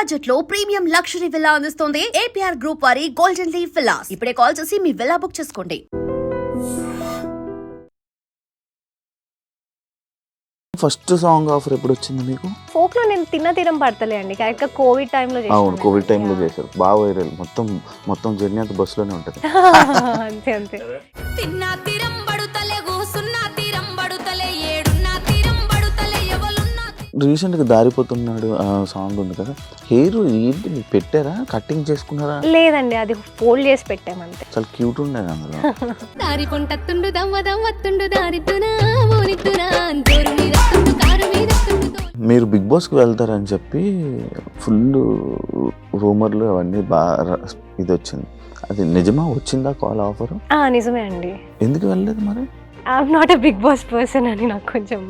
Budget లో premium luxury villa అందిస్తోంది APR group వారి గోల్డెన్ లీవ్ విల్లాస్. ఇప్పుడే కాల్ చేసి మీ విల్లా బుక్ చేసుకోండి. ఫస్ట్ సాంగ్ ఆఫర్ ఎప్పుడు వచ్చింది మీకు? ఫోక్ లో నేను తిన్న తీరం పడతలే అండి, కరెక్ట్ గా కోవిడ్ టైంలో చేశాను. అవును, కోవిడ్ టైంలో చేశారు, బాగా వైరల్. మొత్తం జర్నీ అంతా బస్సులోనే ఉంటుంది. అంతే అంతే. తిన్నా తీరం పడుతలే కూసున్నా తీరం పడుతలే ఏడున్నా తీరం పడుతలే ఎవలున్నా. రీసెంట్గా దారిపోతున్నాడు ఆ సాంగ్ ఉంది కదా, హెయిర్ ఏంటి మీకు పెట్టారా, కటింగ్ చేసుకున్నారా? లేదండి, అది ఫోల్డ్ చేసి పెట్టామంతే. చాలా క్యూట్ ఉండేది అందులో. దారి పొంటత్తుండు దమ్మ దమ్మత్తుండు దారిద్దునా ఓనిద్దునా జోరు మీద కారు మీద. మీరు బిగ్ బాస్కి వెళ్తారని చెప్పి ఫుల్ రూమర్లు అవన్నీ బాగా ఇది వచ్చింది, అది నిజమా? వచ్చిందా కాల్ ఆఫర్? నిజమే అండి. ఎందుకు వెళ్ళలేదు మరి? I'm not a big boss person అని నాకు కొంచెం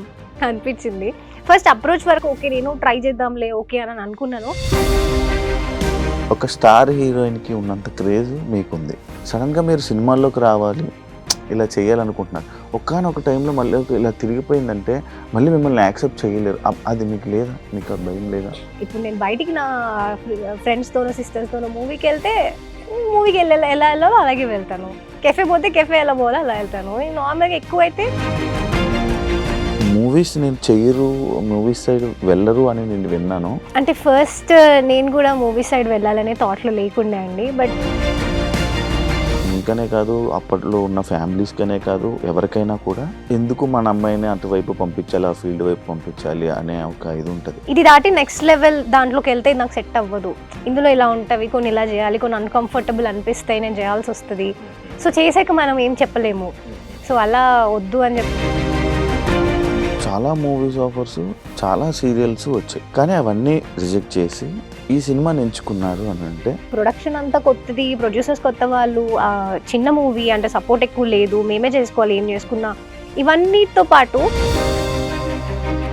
అనిపించింది. ఫస్ట్ అప్రోచ్ వరకు ఓకే, నేను ట్రై చేద్దాంలే ఓకే అని అనుకున్నాను. ఒక స్టార్ హీరోయిన్కి ఉన్నంత క్రేజ్ మీకుంది, సడన్గా మీరు సినిమాల్లోకి రావాలి, ఇలా చేయాలనుకుంటున్నారు. ఒక్కనొక టైంలో మళ్ళీ ఇలా తిరిగిపోయిందంటే మళ్ళీ మిమ్మల్ని యాక్సెప్ట్ చేయలేరు. అది మీకు లేదా? మీకు ఆ భయం లేదా? ఇప్పుడు నేను బయటికి నా ఫ్రెండ్స్తోనో సిస్టర్స్తోనో మూవీకి వెళ్తే మూవీకి ఎలా వెళ్ళాలో అలాగే వెళ్తాను. కెఫే పోతే కెఫే ఎలా పోవాలో అలా వెళ్తాను. నార్మల్గా ఎక్కువైతే మూవీస్ నేను చెయ్యరు, మూవీస్ సైడ్ వెళ్ళరు అని నేను విన్నాను. అంటే ఫస్ట్ నేను కూడా మూవీ సైడ్ వెళ్ళాలనే థాట్లో లేకుండే అండి. బట్ ఇంకనే కాదు, అప్పట్లో ఉన్న ఫ్యామిలీస్కనే కాదు, ఎవరికైనా కూడా ఎందుకు మన అమ్మాయిని అటువైపు పంపించాలి, ఆ ఫీల్డ్ వైపు పంపించాలి అనే ఒక ఇది ఉంటుంది. ఇది దాటి నెక్స్ట్ లెవెల్ దాంట్లోకి వెళ్తే నాకు సెట్ అవ్వదు. ఇందులో ఇలా ఉంటుంది, కొన్ని ఇలా చేయాలి, కొన్ని అన్కంఫర్టబుల్ అనిపిస్తాయి, నేను చేయాల్సి వస్తుంది. సో చేసాక మనం ఏం చెప్పలేము. సో అలా వద్దు అని చెప్పి చాలా మూవీస్ ఆఫర్స్, చాలా సీరియల్స్ వచ్చాయి, కానీ అవన్నీ రిజెక్ట్ చేసి ఈ సినిమాని ఎంచుకున్నారు అని అంటే ప్రొడక్షన్ అంతా కొత్తది, ప్రొడ్యూసర్స్ కొత్త వాళ్ళు, చిన్న మూవీ అంటే సపోర్ట్ ఎక్కువ లేదు, మేమే చేసుకోవాలి ఏం చేసుకున్నా, ఇవన్నీతో పాటు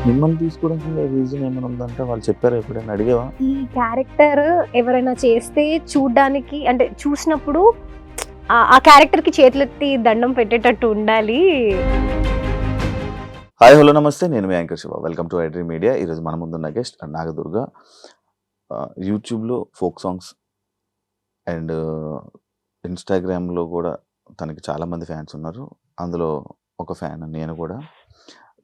మిమ్మల్ని తీసుకోవడానికి రీజన్ ఏమైనా ఉందంటే వాళ్ళు చెప్పారు, ఎప్పుడైనా అడిగేవా? ఈ క్యారెక్టర్ ఎవరైనా చేస్తే చూడ్డానికి అంటే చూసినప్పుడు ఆ క్యారెక్టర్కి చేతులెత్తి దండం పెట్టేటట్టు ఉండాలి. హాయ్ హలో నమస్తే, నేను మీ anchor Shiva. Welcome to iDream Media. ఈరోజు మన ముందున్న గెస్ట్ నాగదుర్గ. యూట్యూబ్లో ఫోక్ సాంగ్స్ అండ్ ఇన్స్టాగ్రామ్లో కూడా తనకి చాలామంది ఫ్యాన్స్ ఉన్నారు. అందులో ఒక ఫ్యాన్ నేను కూడా.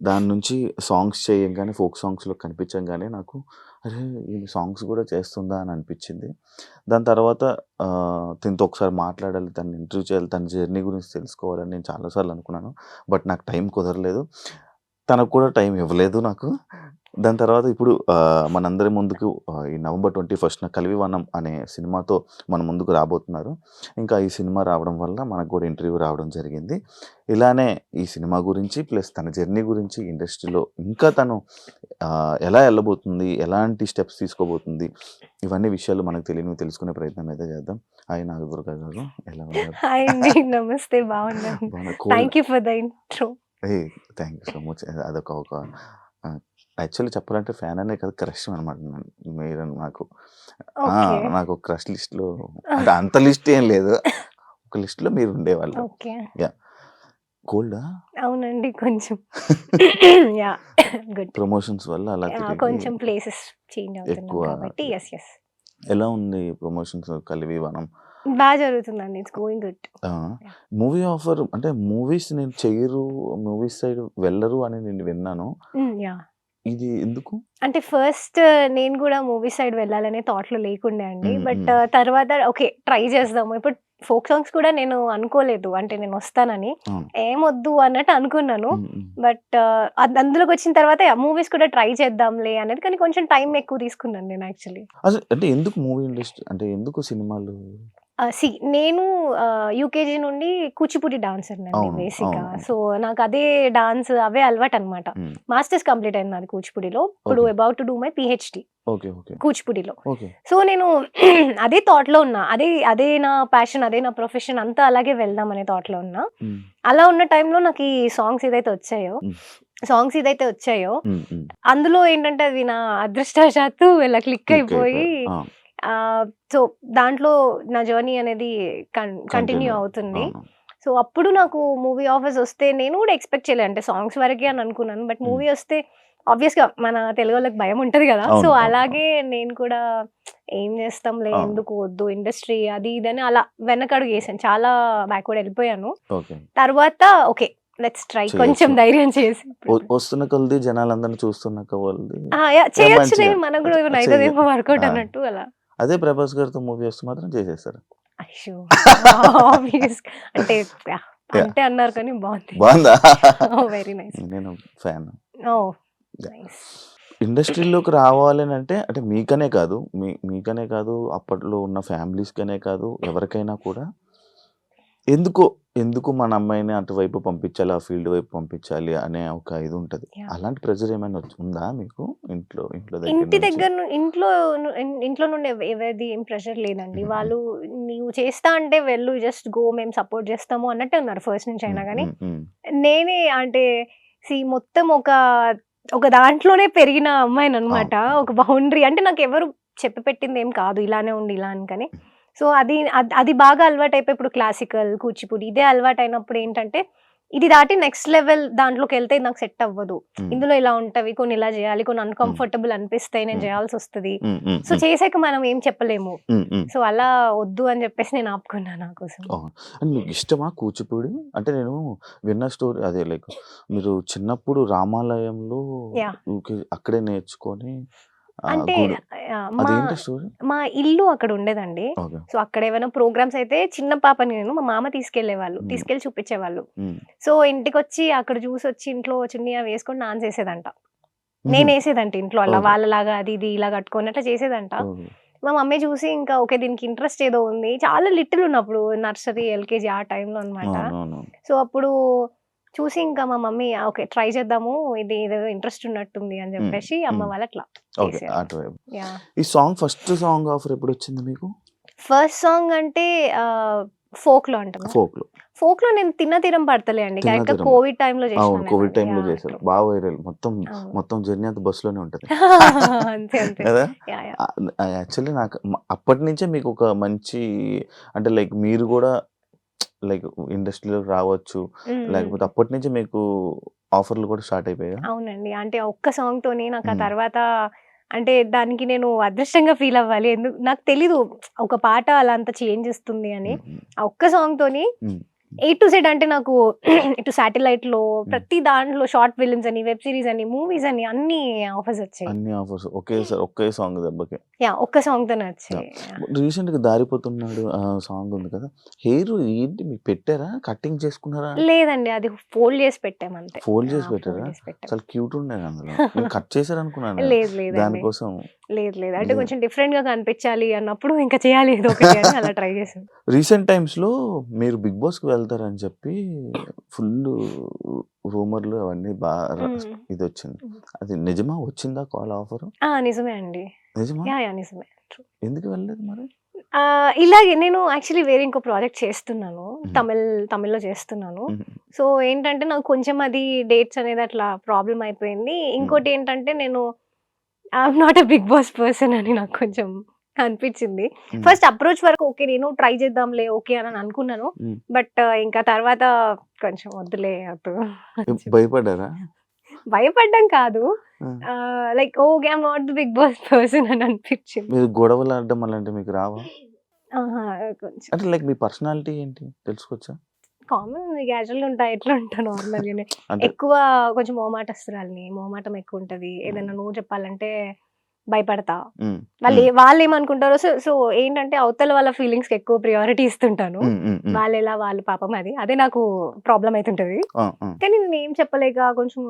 దాని నుంచి సాంగ్స్ చేయగానే, ఫోక్ సాంగ్స్లో కనిపించగానే నాకు అరే ఈ సాంగ్స్ కూడా చేస్తుందా అని అనిపించింది. దాని తర్వాత తనతో ఒకసారి మాట్లాడాలి, తను ఇంటర్వ్యూ చేయాలి, తన జర్నీ గురించి తెలుసుకోవాలని నేను చాలాసార్లు అనుకున్నాను. బట్ నాకు టైం కుదరలేదు, తనకు కూడా టైం ఇవ్వలేదు నాకు. దాని తర్వాత ఇప్పుడు మనందరి ముందుకు ఈ November 21న కలివివనం అనే సినిమాతో మన ముందుకు రాబోతున్నారు. ఇంకా ఈ సినిమా రావడం వల్ల మనకు కూడా ఇంటర్వ్యూ రావడం జరిగింది. ఇలానే ఈ సినిమా గురించి ప్లస్ తన జర్నీ గురించి, ఇండస్ట్రీలో ఇంకా తను ఎలా వెళ్ళబోతుంది, ఎలాంటి స్టెప్స్ తీసుకోబోతుంది, ఇవన్నీ విషయాలు మనకు తెలియనివి తెలుసుకునే ప్రయత్నం అయితే చేద్దాం. హాయ్ నాగదుర్గ గారు, ఎలా ఉన్నారు? హాయ్ అండి, నమస్తే, బాగున్నాను. Thank you for the intro. Thank you so much. అదొక యాక్చువల్లీ చెప్పాలంటే ఫ్యాన్ అనే కదా, క్రష్ అనమాట మీరు నాకు. నాకు క్రష్ లిస్ట్లో అంటే అంత లిస్ట్ ఏం లేదు, ఒక లిస్ట్లో మీరు ఉండేవాళ్ళు. యా, కోల్డా? అవునండి, కొంచెం గుడ్. ప్రమోషన్స్ వల్ల అలా కొంచెం ప్లేసెస్ చేంజ్ అవుతున్నాయి కాబట్టి. Yes yes. ఎలా ఉంది ప్రమోషన్స్ కలివివనం? బాగా జరుగుతుందండి, it's going good. Movie offer అంటే మూవీస్ నేను చెయ్యరు, మూవీస్ సైడ్ వెళ్ళరు అని నేను విన్నాను. ఇది ఎందుకు? అంటే ఫస్ట్ నేను కూడా మూవీ సైడ్ వెళ్ళాలనే థాట్లో లేకుండే అండి. బట్ తర్వాత ఓకే ట్రై చేద్దాము. ఇప్పుడు ఫోక్ సాంగ్స్ కూడా నేను అనుకోలేదు, అంటే నేను వస్తానని ఏమొద్దు అన్నట్టు అనుకున్నాను. బట్ అందులోకి వచ్చిన తర్వాత మూవీస్ కూడా ట్రై చేద్దాంలే అనేది, కానీ కొంచెం టైం ఎక్కువ తీసుకున్నాను నేను యాక్చువల్లీ. అంటే ఎందుకు మూవీ ఇండస్ట్రీ, అంటే ఎందుకు సినిమాలు? నేను యూకేజీ నుండి కూచిపూడి డాన్సర్ అండి బేసిక్గా. సో నాకు అదే డాన్స్ అవే అలవాటు అనమాట. మాస్టర్స్ కంప్లీట్ అయింది నాది కూచిపూడిలో. ఇప్పుడు about to do my PhD కూచిపూడిలో. సో నేను అదే థాట్ లో ఉన్నా, అదే నా ప్యాషన్, అదే నా ప్రొఫెషన్, అంతా అలాగే వెళ్దాం అనే థాట్ లో ఉన్నా. అలా ఉన్న టైంలో నాకు ఈ సాంగ్స్ ఏదైతే వచ్చాయో అందులో ఏంటంటే అవి నా అదృష్టవశాత్తు ఇలా క్లిక్ అయిపోయి, సో దాంట్లో నా జర్నీ అనేది కంటిన్యూ అవుతుంది. సో అప్పుడు నాకు మూవీ ఆఫర్స్ వస్తే నేను కూడా ఎక్స్పెక్ట్ చేయలేదు, అంటే సాంగ్స్ వరకే అని అనుకున్నాను. బట్ మూవీ వస్తే ఆబ్వియస్ గా మన తెలుగు వాళ్ళకి భయం ఉంటది కదా. సో అలాగే నేను కూడా ఏం చేస్తాంలే, ఆ. ఎందుకు వద్దు ఇండస్ట్రీ అది ఇది అని అలా వెనకడుగు వేసాను, చాలా బ్యాక్వర్డ్ వెళ్ళిపోయాను. ఓకే. తర్వాత ఓకే లెట్స్ ట్రై, చేయొచ్చు. కొంచెం ధైర్యం చేసి వస్తున్న కొలది జనాలందరినీ చూస్తున్న కొలది చేయొచ్చులే, మంచిగా మనకు కూడా చెయ్యి. నైతదేమో వర్కౌట్ ఆ. అన్నట్టు అలా. అదే ప్రభాస్ గారితో మూవీ వస్తే మాత్రం చేసేస్తారు. అయ్యో ఆబ్వియస్ అంటే yeah, అంటే అన్నారు కానీ బాగుంది. బాగుందా? Very nice. నేను ఫ్యాన్. ఓ Yeah. నైస్. ఇండస్ట్రీలోకి రావాలని అంటే మీకనే కాదు, మీకనే కాదు, అప్పట్లో ఉన్న ఫ్యామిలీస్కనే కాదు, ఎవరికైనా కూడా ఎందుకు మన అమ్మాయిని అటువైపు పంపించాలి, ఆ ఫీల్డ్ వైపు పంపించాలి అనే ఒక ఇది ఉంటుంది. Yeah. అలాంటి ప్రెజర్ ఏమైనా ఉందా మీకు ఇంట్లో ఇంటి దగ్గర దగ్గర నుంచి? ఇంట్లో నుండి ఎవరిది ఏం ప్రెషర్ లేదండి. వాళ్ళు నీవు చేస్తా అంటే వెళ్ళు, జస్ట్ గో, మేము సపోర్ట్ చేస్తాము అన్నట్టే ఉన్నారు ఫస్ట్ నుంచి అయినా కానీ. నేనే అంటే మొత్తం ఒక దాంట్లోనే పెరిగిన అమ్మాయిని అనమాట. ఒక బౌండరీ అంటే నాకు ఎవరు చెప్పి పెట్టింది ఏం కాదు, ఇలానే ఉండి ఇలా అని. కానీ సో అది బాగా అలవాటు అయిపోయి ఇప్పుడు క్లాసికల్, కూచిపూడి ఇదే అలవాటు అయినప్పుడు ఏంటంటే ఇది దాటి నెక్స్ట్ లెవెల్ దాంట్లోకి వెళ్తే నాకు సెట్ అవ్వదు. ఇందులో ఇలా ఉంటవి, కొన్ని ఇలా చేయాలి, కొన్ని అన్కంఫర్టబుల్ అనిపిస్తాయి, నేను చేయాల్సి వస్తుంది. సో చేసాక మనం ఏం చెప్పలేము. సో అలా వద్దు అని చెప్పేసి నేను ఆపుకున్నా నా కోసం. అండ్ మీకు ఇష్టమా కూచిపూడి? అంటే నేను విన్న స్టోరీ అదే, లైక్ మీరు చిన్నప్పుడు రామాలయంలో Yeah. అక్కడే నేర్చుకొని అంటే అదేంటి స్టోరీ? మా ఇల్లు అక్కడ ఉండేదండి. ఓకే. సో అక్కడ ఏమైనా ప్రోగ్రామ్స్ అయితే చిన్న పాపని నేను, మా మామ తీసుకెళ్లేవాళ్ళు, తీసుకెళ్లి చూపించేవాళ్ళు. సో ఇంటికి వచ్చి అక్కడ చూసి వచ్చి ఇంట్లో చున్నీ అవి వేసుకొని డాన్స్ వేసేదంట. నేను వేసేదంట ఇంట్లో అలా Okay. వాళ్ళలాగా అది ఇది ఇలా కట్టుకొని అట్లా చేసేదంట. మా మమ్మీ చూసి ఇంకా ఓకే దీనికి ఇంట్రెస్ట్ ఏదో ఉంది, చాలా లిటిల్ ఉన్నప్పుడు నర్సరీ ఎల్కేజీ ఆ టైంలో అనమాట. సో అప్పుడు చూసి ఇంకా మా మమ్మీ ఓకే ట్రై చేద్దాము, ఇది ఏదో ఇంట్రెస్ట్ ఉన్నట్టుంది అని చెప్పేసి అమ్మ వాళ్ళు అట్లా ఓకే. చేశారు. అటువైపు యా. ఈ ఫస్ట్ సాంగ్ ఆఫర్ ఎప్పుడు వచ్చింది మీకు? ఫస్ట్ సాంగ్ అంటే ఫోక్ లో అంటారు. ఫోక్ లో నేను తిన్న తీరం పడతలే అండి, తిన్న కరెక్ట్ తీరం. కోవిడ్ టైంలో అవును, చేశాను. కోవిడ్ టైంలో చేశారు, బాగా వైరల్. మొత్తం జర్నీ అంతా బస్సులోనే ఉంటది అంతే అంతే. కదా. Yeah, yeah. యాక్చువల్లీ నాకు అప్పటి నుంచే మీకు ఒక మంచి, అంటే లైక్ మీరు కూడా లైక్ ఇండస్ట్రీలోకి రావచ్చు, లేకపోతే అప్పటి నుంచి మీకు ఆఫర్లు కూడా స్టార్ట్ అయిపోయాయి. అవునండి, అంటే ఒక్క సాంగ్ తోనే నాకు ఆ తర్వాత అంటే దానికి నేను అదృష్టంగా ఫీల్ అవ్వాలి. నాకు తెలీదు ఒక పాట అలా అంత చేంజ్ ఇస్తుంది అని. ఆ ఒక్క సాంగ్ తోని A to Z అంటే నాకు ఇటు శాటిలైట్ లో ప్రతి దాంట్లో షార్ట్ ఫిల్మ్స్ అని, వెబ్ సిరీస్ అని, మూవీస్ అని అన్ని ఆఫర్స్ వచ్చాయి. అన్ని ఆఫర్స్ ఒకే సాంగ్ దెబ్బకి. యా, ఒక్క సాంగ్ తోనే వచ్చాయి. రీసెంట్ గా దారిపోతున్నాడు సాంగ్ ఉంది కదా, హెయిర్ ఏంటి మీకు పెట్టారా, కటింగ్ చేసుకున్నారా? లేదండి, అది ఫోల్డ్ చేసి పెట్టాం అంతే. ఫోల్డ్ చేసి పెట్టారా? చాలా క్యూట్ ఉండేది అందులో. నేను కట్ చేశారు అనుకున్నాను లేదు లేదండి, దానికోసం. లేదు అంటే కొంచెం డిఫరెంట్ గా కనిపించాలి అన్నప్పుడు ఇంకా చేయాలి ఏదో ఒకటి అని అలా ట్రై చేసాను. రీసెంట్ టైమ్స్ లో మీరు బిగ్ బాస్ కి వెళ్తారని చెప్పి ఫుల్ రూమర్లు అవన్నీ బాగా ఇది వచ్చింది. అది నిజమా? వచ్చిందా కాల్ ఆఫర్? నిజమే అండి. నిజమా? యా నిజమే. ఎందుకు వెళ్ళలేదు మరి? ఇలాగే నేను యాక్చువల్లీ వేరే ఇంకో ప్రాజెక్ట్ చేస్తున్నాను, తమిళ్లో చేస్తున్నాను. సో ఏంటంటే నాకు కొంచెం అది డేట్స్ అనేది అట్లా ప్రాబ్లం అయిపోయింది. ఇంకోటి ఏంటంటే నేను I'm not a big boss person అని నాకు కొంచెం అనిపించింది. ఫస్ట్ అప్రోచ్ వరకు ఓకే నేను ట్రై చేద్దాంలే ఓకే అని అనుకున్నాను. బట్ ఇంకా తర్వాత కొంచెం వద్దులే అటు. భయపడ్డారా? భయపడ్డం కాదు, like okay I'm not the big boss person అని అనిపించింది. మీరు గొడవలు ఆడడం అలాంటి మీకు రావా? కొంచెం అంటే లైక్ మీ పర్సనాలిటీ ఏంటి తెలుసుకోవచ్చా? కామన్ క్యాజువల్ గా ఉంటాయి, ఎట్లా ఉంటా నార్మల్ గానే. ఎక్కువ కొంచెం మొహమాటస్తురాలిని, మొహమాటం ఎక్కువ ఉంటది. ఏదైనా నువ్వు చెప్పాలంటే భయపడతా. వాళ్ళు ఏమనుకుంటారో. సో ఏంటంటే అవతల వాళ్ళ ఫీలింగ్స్ కి ఎక్కువ ప్రియారిటీ ఇస్తుంటాను. వాళ్ళు ఎలా వాళ్ళు పాపం అదే నాకు ప్రాబ్లం అవుతుంటది. కానీ నేను ఏం చెప్పలేక కొంచెం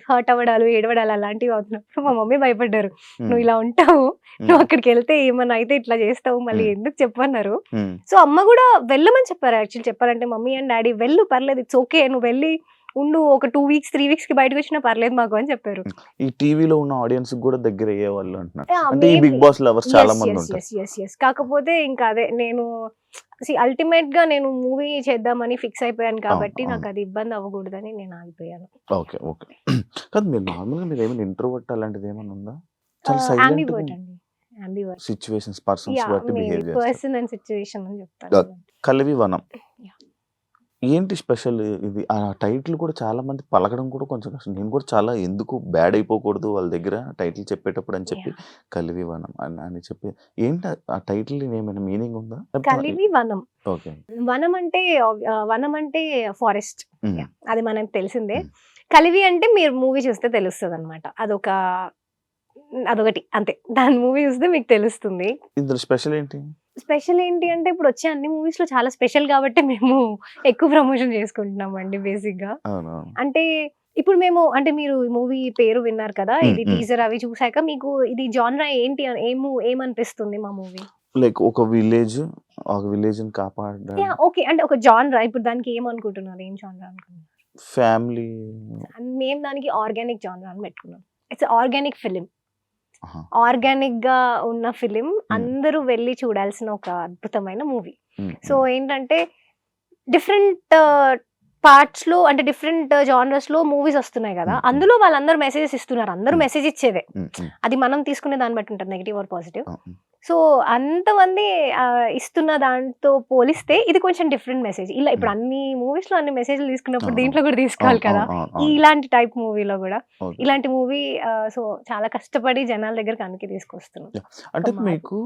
హర్ట్ అవ్వడాలు, ఏడవడాలు అలాంటివి అవుతున్నప్పుడు మా మమ్మీ భయపడ్డారు. నువ్వు ఇలా ఉంటావు, నువ్వు అక్కడికి వెళ్తే ఏమన్నా అయితే ఇట్లా చేస్తావు, మళ్ళీ ఎందుకు చెప్పన్నారు. సో అమ్మ కూడా వెళ్ళమని చెప్పారు. యాక్చువల్లీ చెప్పాలంటే మమ్మీ అండ్ డాడీ వెళ్ళు పర్లేదు, ఇట్స్ ఓకే, నువ్వు వెళ్ళి ఉండు, ఒక 2 weeks 3 weeks కి బయటకు వచ్చినా పర్లేదు మాకు అని చెప్పారు. ఈ టీవీలో ఉన్న ఆడియన్స్ కూడా దగ్గర అయ్యేవాళ్ళు అంటున్నారు. అంటే ఈ బిగ్ బాస్ లవర్స్ చాలా మంది ఉంటారు. కాకపోతే ఇంకా అదే నేను అల్టిమేట్ గా నేను మూవీ చేద్దామని ఫిక్స్ అయిపోయాను కాబట్టి నాకు అది ఇబ్బంది అవ్వకూడదని నేను ఆగిపోయాను. Okay okay. కాదు మీరు నార్మల్ గా మీరు ఏమైనా ఇంట్రోవర్ట్ అలాంటిది ఏమైనా ఉందా? చాలా సైలెంట్ సిచువేషన్స్ పర్సన్స్ బట్టి బిహేవ్ చేస్తారు. పర్సన్ అండ్ సిచువేషన్ అని చెప్తాను. కలవి వనం ఏంటి స్పెషల్ ఇది? ఆ టైటిల్ కూడా చాలా మంది పలకడం కూడా కొంచెం కష్టం. నేను కూడా చాలా ఎందుకు బ్యాడ్ అయిపోకూడదు వాళ్ళ దగ్గర టైటిల్ చెప్పేటప్పుడు అని చెప్పి యాహ్! 'కలివి వనం' అని చెప్పి ఏంటి ఆ టైటిల్ ఏమైనా మీనింగ్ ఉందా? కలివి వనం. ఓకే. వనం అంటే ఫారెస్ట్. హ్మ్. యాహ్! అది మనకు తెలిసిందే. హ్మ్. కలివి అంటే మీరు మూవీ చూస్తే తెలుస్తదనమాట. అదొకటి అంతే. దాని మూవీ చూస్తే మీకు తెలుస్తుంది. ఇందులో స్పెషల్ ఏంటి? స్పెషల్ ఏంటి అంటే ఇప్పుడొచ్చే అన్ని మూవీస్‌లో చాలా స్పెషల్ గాబట్టే మేము ఎక్కువ ప్రమోషన్ చేసుకుంటున్నామండి బేసిక్‌గా. అవునవును. అంటే ఇప్పుడు మేము అంటే మీరు ఈ మూవీ పేరు విన్నారు కదా! హ్మ్. ఇది హ్మ్. టీజర్ అవి చూసాక మీకు ఇది జాన్రా ఏంటి అని ఏమనిపిస్తుంది మా మూవీ? లైక్ ఒక విలేజ్‌ని కాపాడడానికి యాహ్! ఓకే. అంటే ఒక జాన్రా ఇప్పుడు దానికి ఏమనుకుంటున్నారు? ఏం జాన్రా అనుకున్నారు? ఫ్యామిలీ. మేము దానికి ఆర్గానిక్ జాన్రా అని పెట్టుకున్నాం. It's organic film. ఆహా! ఆర్గానిక్‌గా ఉన్న ఫిల్మ్ హ్మ్. అందరూ వెళ్లి చూడాల్సిన ఒక అద్భుతమైన మూవీ. హ్మ్. సో, హ్మ్. ఏంటంటే డిఫరెంట్ పార్ట్స్‌లో అంటే డిఫరెంట్ జానర్స్‌లో మూవీస్ వస్తున్నాయి గదా! హ్మ్. హ్మ్. అందులో వాళ్ళందరూ మెసేజెస్ ఇస్తున్నారు. అందరూ హ్మ్. మెసేజ్ ఇచ్చేదే. హ్మ్. హ్మ్. అది మనం తీసుకునే దాన్ని బట్టి ఉంటది నెగెటివ్ ఆర్ పాజిటివ్. అవును. సో, అంతమంది ఇస్తున్న దాంతో పోలిస్తే ఇది కొంచెం డిఫరెంట్ మెసేజ్. ఇలా ఇప్పుడు హ్మ్. అన్ని మూవీస్‌లో అన్ని మెసేజ్‌లు తీసుకున్నప్పుడు అవును. దీంట్లో కూడా తీసుకోవాలి అవును. కదా! అవును. అవును. అవును. ఇలాంటి టైప్ మూవీలో గూడా. ఓకే. ఇలాంటి మూవీ సో, చాలా కష్టపడి జనాల దగ్గరికి అందుకే తీసుకొస్తున్నాం. యాహ్! అంటే ఒక మార్పు. మీకు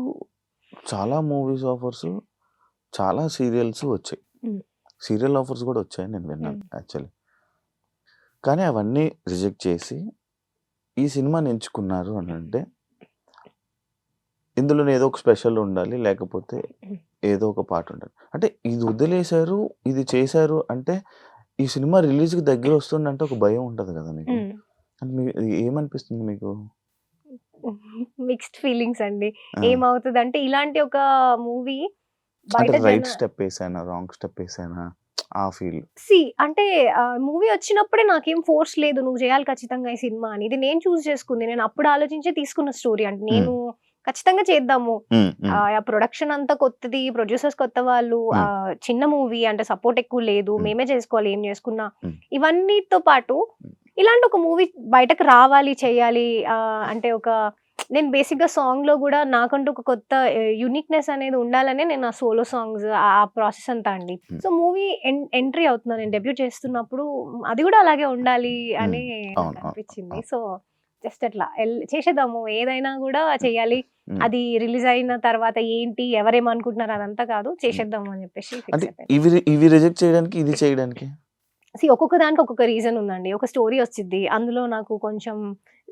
చాలా మూవీస్ ఆఫర్స్, చాలా సీరియల్స్ వచ్చాయి. హ్మ్. సీరియల్ ఆఫర్స్ కూడా వచ్చాయని నేను విన్నాను హ్మ్. యాక్చువల్లీ. కానీ అవన్నీ రిజెక్ట్ చేసి ఈ సినిమాని ఎంచుకున్నారు అనంటే ఇందులోనే ఏదో ఒక స్పెషల్ ఉండాలి. లేకపోతే ఏదో ఒక పార్ట్ ఉండాలి. అంటే ఇది వదిలేసారు, ఇది చేశారు అంటే ఈ సినిమా రిలీజ్‌కి దగ్గరొస్తుందంటే ఒక భయం ఉంటది కదా మీకు. హ్మ్. అంటే ఏమనిపిస్తుంది మీకు? మిక్స్డ్ ఫీలింగ్స్ అండి. ఆ! ఏమవుతదంటే ఇలాంటి ఒక మూవీ అంటే బయట రైట్ స్టెప్ ఏసానా? రాంగ్ స్టెప్ ఏసానా? ఆ ఫీల్. అంటే మూవీ వచ్చినప్పుడే నాకేం ఫోర్స్ లేదు. నువ్వు చేయాలి ఖచ్చితంగా ఈ సినిమా అని. ఇది నేను చూజ్ చేసుకుంది. నేను అప్పుడు ఆలోచించే తీసుకున్న స్టోరీ. అంటే హ్మ్. నేను ఖచ్చితంగా చేద్దాము. హ్మ్. హ్మ్. ఆ ప్రొడక్షన్ అంతా కొత్తది. ప్రొడ్యూసర్స్ కొత్త వాళ్ళు. హ్మ్. చిన్న మూవీ అంటే సపోర్ట్ ఎక్కువ లేదు. హ్మ్. మేమే చేసుకోవాలి ఏం చేసుకున్నా. హ్మ్. ఇవన్నిటితో పాటు హ్మ్. ఇలాంటి ఒక మూవీ బయటకు రావాలి, చేయాలి అంటే నేను బేసిక్‌గా సాంగ్‌లో గూడా నాకంటూ ఒక కొత్త యూనిక్‌నెస్ అనేది ఉండాలనే నేను ఆ సోలో సాంగ్స్ ఆ ప్రాసెస్ అంతా అండి. హ్మ్. సో, మూవీ ఎంట్రీ అవుతున్నా నేను డెబ్యూట్ చేస్తున్నప్పుడు అది గూడా అలాగే ఉండాలి హ్మ్. అని అవును. అవును. నాకనిపించింది. అవును. సో, జస్ట్ అట్లా చేసేద్దాము. ఏదైనా గూడా చేయాలి. హ్మ్. అది రిలీజ్ అయిన తర్వాత ఏంటి, ఎవరేమనుకుంటున్నారు అదంతా కాదు. హ్మ్. చేసేద్దాము అని చెప్పేసి అంటే ఫిక్స్ అయిపోయాను. ఇవి రిజెక్ట్ చేయడానికి, ఇది చేయడానికి? ఒక్కొక్క దానికి ఒక్కొక్క రీజన్ ఉందండి. ఒక స్టోరీ వచ్చిద్ది. అందులో నాకు కొంచెం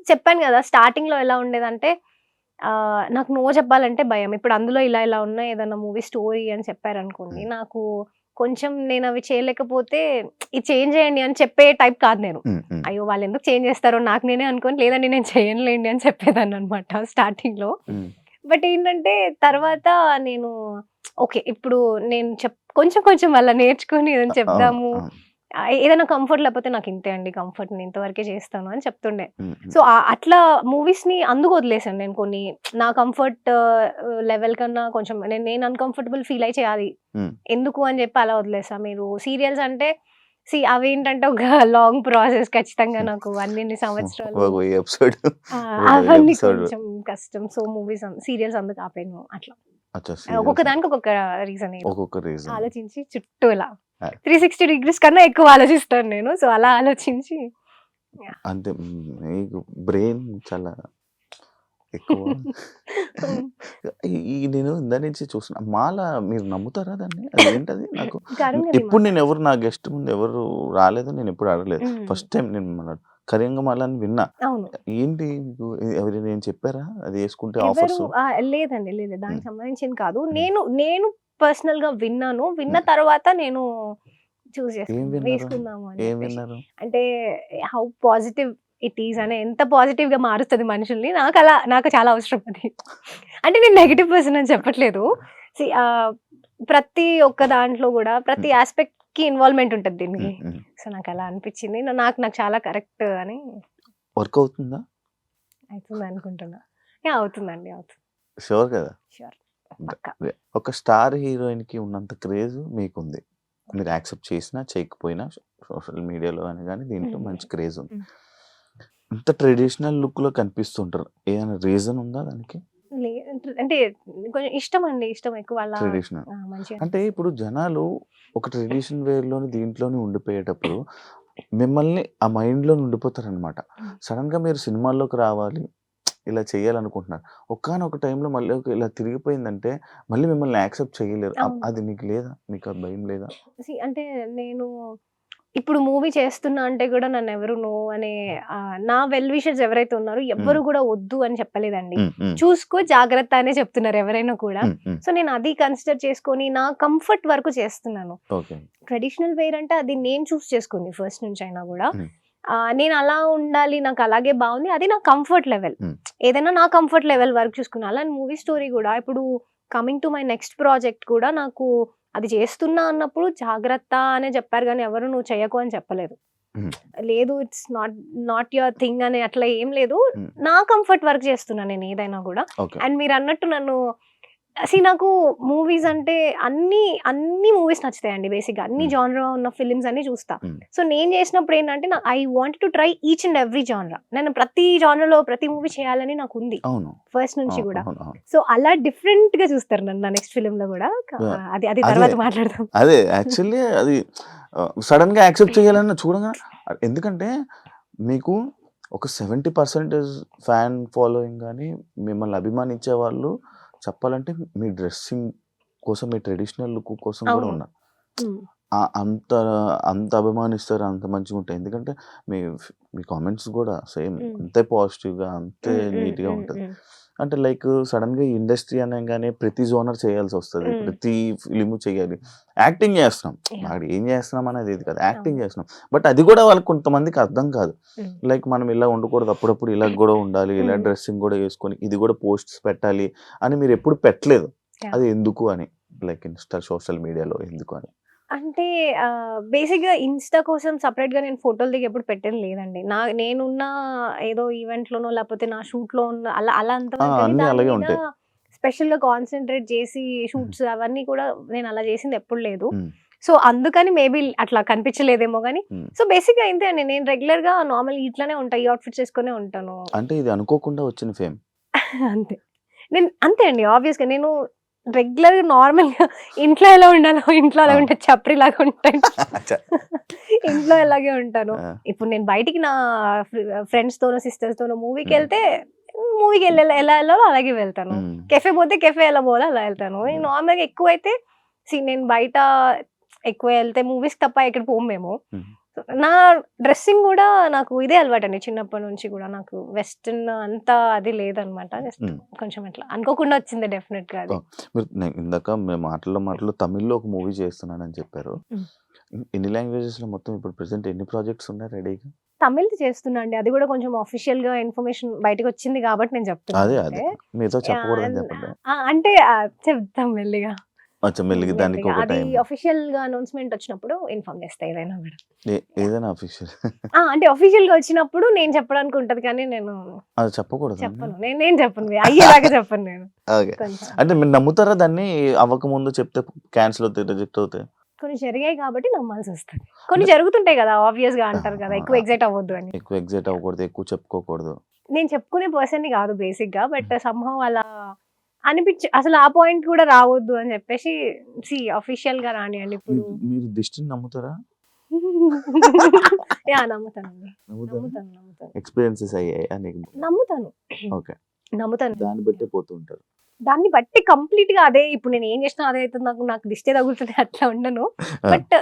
చెప్పాను గదా! స్టార్టింగ్‌లో ఎలా ఉండేదంటే నాకు నో చెప్పాలంటే భయం. ఇప్పుడు అందులో ఇలా ఉన్నాయి ఏదన్నా మూవీ స్టోరీ అని చెప్పారనుకోండి. హ్మ్. నాకు కొంచెం నేనవి చేయలేకపోతే ఇది చేంజ్ చేయండి అని చెప్పే టైప్ కాదు నేను. హ్మ్. హ్మ్. అయ్యో! వాళ్ళెందుకు చేంజ్ చేస్తారో నాకు నేనే అనుకోని లేదండి నేను చేయనులేండి అని చెప్పేదాన్ననమాట స్టార్టింగ్‌లో. హ్మ్. బట్ ఏంటంటే తర్వాత నేను ఓకే. ఇప్పుడు నేను కొంచెం కొంచెం అలా నేర్చుకొని ఏదైనా అవును. చెప్దాము. అవును. ఏదైనా కంఫర్ట్ లేకపోతే నాకింతే అండి కంఫర్ట్. నేను ఇంతవరకే చేస్తాను అని చెప్తుండే. హ్మ్. హ్మ్. సో, అట్లా మూవీస్‌ని అందుకు వదిలేసాను నేను కొన్ని. నా కంఫర్ట్ లెవెల్ కన్నా కొంచెం నేను అన్‌కంఫర్టబుల్ ఫీల్ అయ్యి చేయాలి. హ్మ్. ఎందుకు అని చెప్పి అలా వదిలేసా. మీరు సీరియల్స్ అంటే అవేంటంటే ఒక లాంగ్ ప్రాసెస్ ఖచ్చితంగా నాకు అన్నిన్ని సంవత్సరాలు ఒక ఎపిసోడ్ అవన్నీ ఎపిసోడ్ కొంచెం కష్టం. సో, సీరియల్స్ అందుకు ఆపాను అట్లా. అచ్చా! ఒక్కొక్క సీరియల్స్ దానికి ఒక్కొక్క రీజన్ ఏదో. ఒక్కొక్క రీజన్. ఆలోచించి చుట్టూ ఇలా ఆ! 360 డిగ్రీస్ కన్నా ఎక్కువ ఆలోచిస్తాను నేను. సో, అలా ఆలోచించి యాహ్! అంతే. మీకు బ్రెయిన్ చాలా ఎక్కువ. హ్మ్. నేను ఇందాక నుంచి చూస్తున్నా. మాల మీరు నమ్ముతారా దాన్ని? అది ఏంటది? నాకు కరుంగలి ఎప్పుడు మాల. నా గెస్ట్ ముందు ఎవరు రాలేదు. నేను ఎప్పుడు అడగలేదు. హ్మ్. ఫస్ట్ టైమ్ నేను మన కరింగమాల అని విన్నా. అవును. ఏంటి మీకు ఎవరైనా ఏం చెప్పారా? అది యేసుకుంటే ఎవరు ఆఫర్స్? లేదండి. లేదు. హ్మ్. దానికి సంబంధించింది కాదు. హ్మ్. నేను పర్సనల్‌గా విన్నాను. విన్న హ్మ్. తర్వాత నేను ఏం చేసుకున్నాను. విన్నారు? వేసుకుందాము అని ఏం చెప్పేసి. విన్నారు? అంటే హౌ పాజిటివ్ ఇట్ ఈస్ అని ఎంత పాజిటివ్‌గా మారుస్తది మనుషుల్ని. నాకు చాలా అవసరం అది. అంటే నేను నెగెటివ్ పర్సన్ అని చెప్పట్లేదు. సీ ప్రతి ఒక్క దాంట్లో గూడా ప్రతి హ్మ్. యాస్పెక్ట్‌కి ఇన్వాల్వ్‌మెంట్ ఉంటది హ్మ్. దీనికి. హ్మ్. సో, నాకలా అనిపిచ్చింది. నాకు చాలా కరెక్ట్ అని వర్క్ అవుతుందా? అవుతుందనుకుంటున్నా. యాహ్! అవుతుందండి. అవుతుంది. షూర్ కదా! ష్యూర్. ద పక్కా. ఒక స్టార్ హీరోయిన్‌కి ఉన్నంత క్రేజ్ మీకుంది. మీరు యాక్సెప్ట్ చేసినా, చేయకపోయినా సోషల్ మీడియాలో అని గాని దీంట్లో హ్మ్. మంచి క్రేజ్ ఉంది. హ్మ్. ఇంత ట్రెడిషనల్ లుక్‌లో కనిపిస్తుంటారు. ఏమైనా రీజన్ ఉందా దానికి? అంటే కొంచెం ఇష్టం అండి, ఇష్టం ఎక్కువ అలా ట్రెడిషనల్. మంచిగా అంటే ఇప్పుడు జనాలు ఒక ట్రెడిషన్ వేర్‌లోని దీంట్లోని ఉండిపోయేటప్పుడు మిమ్మల్ని ఆ మైండ్‌లో ఉండిపోతారనమాట. సడెన్‌గా మీరు సినిమాల్లోకి రావాలి, ఇలా చేయాలనుకుంటున్నారు. ఒకానొక టైంలో మళ్ళీ ఇలా తిరిగిపోయిందంటే మళ్ళీ మిమ్మల్ని యాక్సెప్ట్ చేయలేరు. అవును. అది మీకు లేదా? మీకు ఆ భయం లేదా? అంటే నేను ఇప్పుడు మూవీ చేస్తున్నా అంటే కూడా నన్ను ఎవరు నో అనే నా వెల్ విషర్స్ ఎవరైతే ఉన్నారో ఎవ్వరు కూడా వద్దు అని చెప్పలేదండి. హ్మ్. హ్మ్. చూసుకో జాగ్రత్త అనే చెప్తున్నారు ఎవరైనా కూడా. హ్మ్. హ్మ్. సో నేను అది కన్సిడర్ చేసుకొని నా కంఫర్ట్ వరకు చేస్తున్నాను. ఓకే. ట్రెడిషనల్ వేర్ అంటే అది నేను చూస్ చేసుకుంది ఫస్ట్ నుంచి అయినా కూడా. హ్మ్. నేను అలా ఉండాలి, నాకు అలాగే బాగుంది, అది నా కంఫర్ట్ లెవెల్. హ్మ్. ఏదైనా నా కంఫర్ట్ లెవెల్ వరకు చూసుకున్నా. అలా మూవీ స్టోరీ కూడా ఇప్పుడు coming to my next project కూడా నాకు అది చేస్తున్నా అన్నప్పుడు జాగ్రత్త అనే చెప్పారు కానీ ఎవరు నువ్వు చెయ్యకు అని చెప్పలేదు. హ్మ్. లేదు ఇట్స్ నాట్ యువర్ థింగ్ అని అట్లా ఏం లేదు. హ్మ్. నా కంఫర్ట్ వర్క్ చేస్తున్నా నేను ఏదైనా కూడా. ఓకే. అండ్ మీరు అన్నట్టు నన్ను నాకు మూవీస్ అంటే అన్ని మూవీస్ నచ్చుతాయండి బేసిక్‌గా. అన్ని హ్మ్. జానరా ఉన్న ఫిల్మ్స్ అన్ని చూస్తా. హ్మ్. సో నేను చేసినప్పుడు ఏంటంటే I want to try each and every జానరా. నేను ప్రతి జానరాలో ప్రతి మూవీ చేయాలని నాకుంది అవును. ఫస్ట్ నుంచి అవును. కూడా. అవును. అవును. సో అలా డిఫరెంట్‌గా చూస్తారు నన్ను నా నెక్స్ట్ ఫిల్మ్‌లో కూడా. యాహ్! అది అది అదే. తర్వాత మాట్లాడదాం. అదే యాక్చువల్లీ అది సడెన్‌గా యాక్సెప్ట్ చేయాలన్న చూడంగానే ఎందుకంటే మీకు ఒక 70% ఫ్యాన్ ఫాలోయింగ్ గాని, మిమ్మల్ని అభిమానించే వాళ్ళు చెప్పాలంటే మీ డ్రెస్సింగ్ కోసం, మీ ట్రెడిషనల్ లుక్ కోసం కూడా అవును. ఉన్నారు. హ్మ్. అంత అంత అభిమానిస్తారు. అంత మంచిగుంటాయి. ఎందుకంటే మీ మీ కామెంట్స్ గూడా సేమ్ హ్మ్. అంతే పాజిటివ్‌గా, అంతే హ్మ్. హ్మ్. నీట్‌గా హ్మ్. ఉంటది. హ్మ్. అంటే లైక్ సడెన్‌గా ఈ ఇండస్ట్రీ అనంగానే ప్రతి జోనర్ చేయాల్సొస్తది. హ్మ్. ప్రతి ఫిల్ము చేయాలి. యాక్టింగ్ చేస్తున్నాం. యాహ్! అక్కడ ఏం చేస్తున్నాం అనేది ఇది కాదు. యాక్టింగ్ అవును. చేస్తున్నాం. బట్ అది కూడా వాళ్ళకి కొంతమందికి అర్థం కాదు. హ్మ్. లైక్ మనం ఇలా ఉండకూడదు. అప్పుడప్పుడు ఇలా గూడా ఉండాలి. ఇలా హ్మ్. డ్రెస్సింగ్ గూడా యేసుకొని ఇది గూడా పోస్ట్స్ పెట్టాలి అని మీరెప్పుడు పెట్టలేదు. యాహ్! అది ఎందుకు అని? లైక్ సోషల్ మీడియాలో ఎందుకు అని? అంటే బేసిక్‌గా ఇన్‌స్టా కోసం సెపరేట్‌గా నేను ఫోటోలు దిగి ఎప్పుడు పెట్టింది లేదండి. నేనున్న ఏదో ఈవెంట్‌లోనో లేకపోతే నా షూట్‌లో ఉన్న అలా అలా అంతవరకు గాని అన్నీ దాని అలాగే మీద ఉంటాయి. స్పెషల్‌గా కాన్సంట్రేట్ చేసి హుహు. షూట్స్ అవన్నీ కూడా నేను అలా చేసింది ఎప్పుడు లేదు. హ్మ్. సో అందుకని మేబీ అట్లా కనిపించలేదేమో గాని. హ్మ్. సో బేసిక్‌గా ఇంతే అండి. నేను రెగ్యులర్‌గా నార్మల్‌గా ఇట్లనే ఉంటా. ఈ అవుట్‌ఫిట్స్ ఏసుకొనే ఉంటాను. అంటే ఇది అనుకోకుండా వచ్చిన ఫేమ్. అంతే. నేను అంతే అండి. ఆబ్వియస్‌గా నేను రెగ్యులర్‌గా నార్మల్‌గా ఇంట్లో ఎలా ఉండాలో ఇంట్లో ఆ! అలా ఉంటే చప్రీలాగా ఉంటాను. అచ్చా! ఇంట్లో ఎలాగే ఉంటాను. ఆ! ఇప్పుడు నేను బయటికి నా ఫ్రెండ్స్‌తోనో, సిస్టర్స్‌తోనో హ్మ్. మూవీకెళ్తే మూవీకి ఎలా ఎళ్ళాలో అలాగే వెళ్తాను. హ్మ్. కెఫే పోతే కెఫే ఎలా పోవాలో అలా ఎళ్తాను. హ్మ్. నార్మల్‌గా ఎక్కువైతే నేను బయట ఎక్కువ ఎళ్తే మూవీస్‌కి తప్ప ఎక్కడికి పోము మేము. హ్మ్. నా డ్రెస్సింగ్ గూడా నాకు ఇదే అలవాటండి చిన్నప్పటి నుంచి గూడా. నాకు వెస్టర్న్ అంత అది లేదనమాట. జస్ట్ హ్మ్. కొంచెం అట్లా అనుకోకుండా వచ్చింది డెఫినెట్‌గా అది. మీరు ఇందాక మేము మాటల్లో తమిళ్‌లో ఒక మూవీ చేస్తున్నానని చెప్పారు. హ్మ్. ఎన్ని లాంగ్వేజెస్‌లో మొత్తం ఇప్పుడు ప్రెజెంట్ ఎన్ని ప్రాజెక్ట్స్ ఉన్నాయి రెడీగా? తమిళ్‌ది చేస్తున్నా అండి. అది గూడా కొంచెం ఆఫీషియల్‌గా ఇన్ఫర్మేషన్ బయటకొచ్చింది గాబట్టి నేను చెప్తున్నాను అదే. అంతే. మీతో యాహ్! చెప్పకూడదని చెప్పండి. అంటే చెప్తాం మెల్లిగా. అచ్చా! మెల్లిగా దానికి మెల్లిగా. ఒక అది టైమ్. ఆఫీషియల్‌గా అనౌన్స్‌మెంట్ వచ్చినప్పుడు ఇన్ఫార్మ్ చేస్తా ఏదైనా గూడా. యాహ్! ఏదైనా అఫీషియల్ అంటే ఆఫీషియల్‌గా వచ్చినప్పుడు నేను చెప్పడానికి ఉంటది కానీ నేను అది చెప్పకూడదా అండి? చెప్పను. నేను చెప్పను. అయ్యేదాకా చెప్పను నేను. ఓకే. కొంచెం అంటే మీరు నమ్ముతారా దాన్ని అవ్వకముందు చెప్తే క్యాన్సిల్ అవుతాయి, రిజెక్ట్ అవుతాయి? కొన్ని జరిగాయి కాబట్టి నమ్మాల్సొస్తది. కొన్ని అంటే జరుగుతుంటాయి గదా! ఆబ్వియస్‌గా అంటారు కదా! ఎక్కువ ఆ! ఎక్సైట్ అవ్వద్దు అని. ఎక్కువ ఎక్సైట్ అవ్వకూడదు, ఎక్కువ చెప్పుకోకూడదు. నేను చెప్పుకునే పర్సన్‌ని గాదు బేసిక్‌గా. బట్ సమ్‌హౌ అలా అసలు ఆ పాయింట్ కూడా రావద్దు అని చెప్పేసి ఆఫీషియల్‌గా రానియండి ఇప్పుడు. మీరు దిష్టిని నమ్ముతారా? నమ్ముతానండి. నమ్ముతారా? నమ్ముతాను. ఎక్స్‌పీరియన్సెస్ అయ్యాయా నీకు? నమ్ముతాను. ఓకే. నమ్ముతాను. దాన్ని బట్టే పోతూ ఉంటారు. దాన్ని బట్టి కంప్లీట్‌గా అదే ఇప్పుడు నేను ఏం చేసినా అదే అయితుంది. నాకు దిష్టే తగులుతది అట్లా ఉండను. ఆ! బట్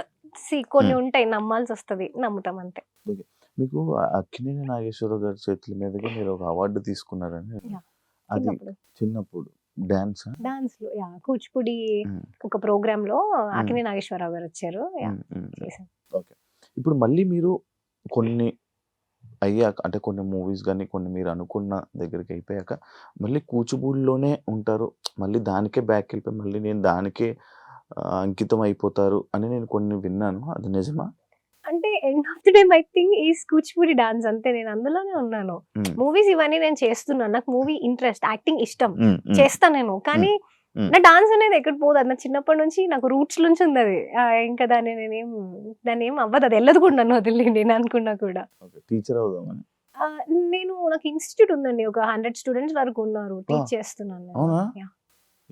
కొన్ని హ్మ్. ఉంటాయి నమ్మాల్సొస్తది. నమ్ముతాం అంతే. ఓకే. మీకు అక్కినేని నాగేశ్వరరావు గారి చేతుల మీదుగా మీరు ఒక అవార్డ్ తీసుకున్నారని యాహ్! అది చిన్నప్పుడు. చిన్నప్పుడు డాన్సా? డాన్స్‌లో కూచిపూడి హ్మ్. ఒక ప్రోగ్రామ్‌లో హ్మ్. అక్కినేని నాగేశ్వరరావు గారొచ్చారు. హ్మ్. చేశాను. ఓకే. ఇప్పుడు మళ్ళీ మీరు కొన్ని అయ్యాక అంటే కొన్ని మూవీస్ గాని, కొన్ని మీరు అనుకున్న దగ్గరికి అయిపోయాక మళ్ళీ కూచిపూడిలోనే ఉంటారు. మళ్ళీ దానికే బ్యాక్‌కెళ్ళిపోయి మళ్ళీ నేను దానికే అంకితం అయిపోతారు అని నేను కొన్ని విన్నాను. అది నిజమా? అంటే end of the day my thing is Kuchipudi dance అంతే. నేను అందులోనే ఉన్నాను. హ్మ్. మూవీస్ ఇవన్నీ నేను చేస్తున్నాను. నాకు మూవీ ఇంట్రెస్ట్, యాక్టింగ్ ఇష్టం. హ్మ్. హ్మ్. చేస్తా నేను. కానీ హ్మ్. నా డాన్స్ అనేది ఎక్కడికి పోదు. అది నా చిన్నప్పటి నుంచి నాకు రూట్స్ నుంచి ఉందది. ఇంకా దాన్నేం అవ్వదు. అది ఎళ్ళదు కూడా నన్ను వదిలి నేను అనుకున్నా కూడా. ఓకే. టీచర్ అవుదామని. నాకు ఇన్‌స్టిట్యూట్ ఉందండి. ఒక 100 స్టూడెంట్స్ వరకు ఉన్నారు. టీచ్ చేస్తున్నాను నేను. అవునా? యాహ్!